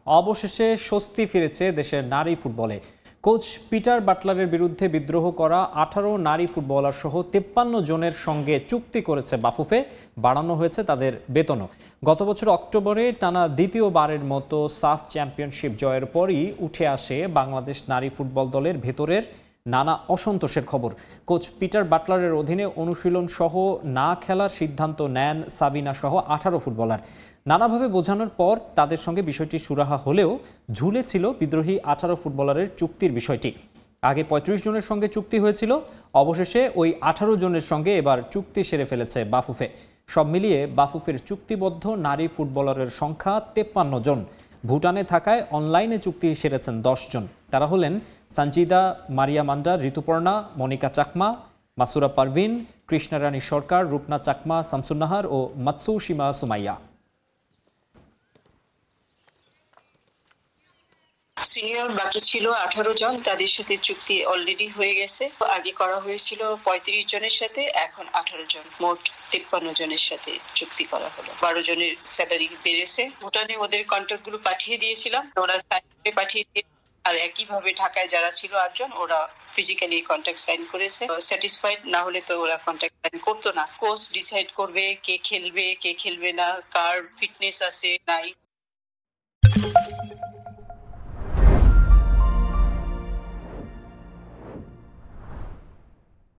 অবশেষে স্বস্তি ফিরেছে দেশের নারী ফুটবলে। কোচ পিটার বাটলারের বিরুদ্ধে বিদ্রোহ করা 18 নারী ফুটবলার সহ 53 জনের সঙ্গে চুক্তি করেছে বাফুফে। বাড়ানো হয়েছে তাদের বেতনও। গত বছর অক্টোবরে টানা দ্বিতীয়বারের মতো সাফ চ্যাম্পিয়নশিপ জয়ের পরই উঠে আসে বাংলাদেশ নারী ফুটবল দলের ভেতরের নানা অসন্তোষের খবর। কোচ পিটার বাটলারের অধীনে অনুশীলন সহ না খেলার সিদ্ধান্ত নেন সাবিনা সহ 18 ফুটবলার। নানাভাবে বোঝানোর পর তাদের সঙ্গে বিষয়টি সুরাহা হলেও ঝুলে ছিল বিদ্রোহী 18 ফুটবলারের চুক্তির বিষয়টি। আগে 35 জনের সঙ্গে চুক্তি হয়েছিল, অবশেষে ওই 18 জনের সঙ্গে এবার চুক্তি সেরে ফেলেছে বাফুফে। সব মিলিয়ে বাফুফের চুক্তিবদ্ধ নারী ফুটবলারের সংখ্যা 53 জন। ভুটানে থাকায় অনলাইনে চুক্তি সেরেছেন 10 জন। তারা হলেন সঞ্জিদা মারিয়া মান্ডা, ঋতুপর্ণা, মনিকা চাকমা, মাসুরা পারভিন, কৃষ্ণারানী সরকার, রূপনা চাকমা, শামসুন্নাহার ও মাতসুশিমা সুমাইয়া। সিনিয়র বাকি ছিল 18 জন, তাদের সাথে চুক্তি অলরেডি হয়ে গেছে। আগে করা হয়েছিল 35 জনের সাথে, এখন 18 জন, মোট 53 জনের সাথে চুক্তি করা হলো। 12 জনের স্যালারি বেড়েছে। ভুটানে ওদের কন্ট্রাক্ট গুলো পাঠিয়ে দিয়েছিলাম, ওরা সাইন করে পাঠিয়ে দিয়ে, আর একইভাবে ঢাকায় যারা ছিল 8 জন, ওরা ফিজিক্যালি কন্ট্রাক্ট সাইন করেছে। স্যাটিসফাইড না হলে তো ওরা কন্ট্রাক্ট সাইন করতো না। কোচ ডিসাইড করবে কে খেলবে কে খেলবে না, কার ফিটনেস আছে নাই।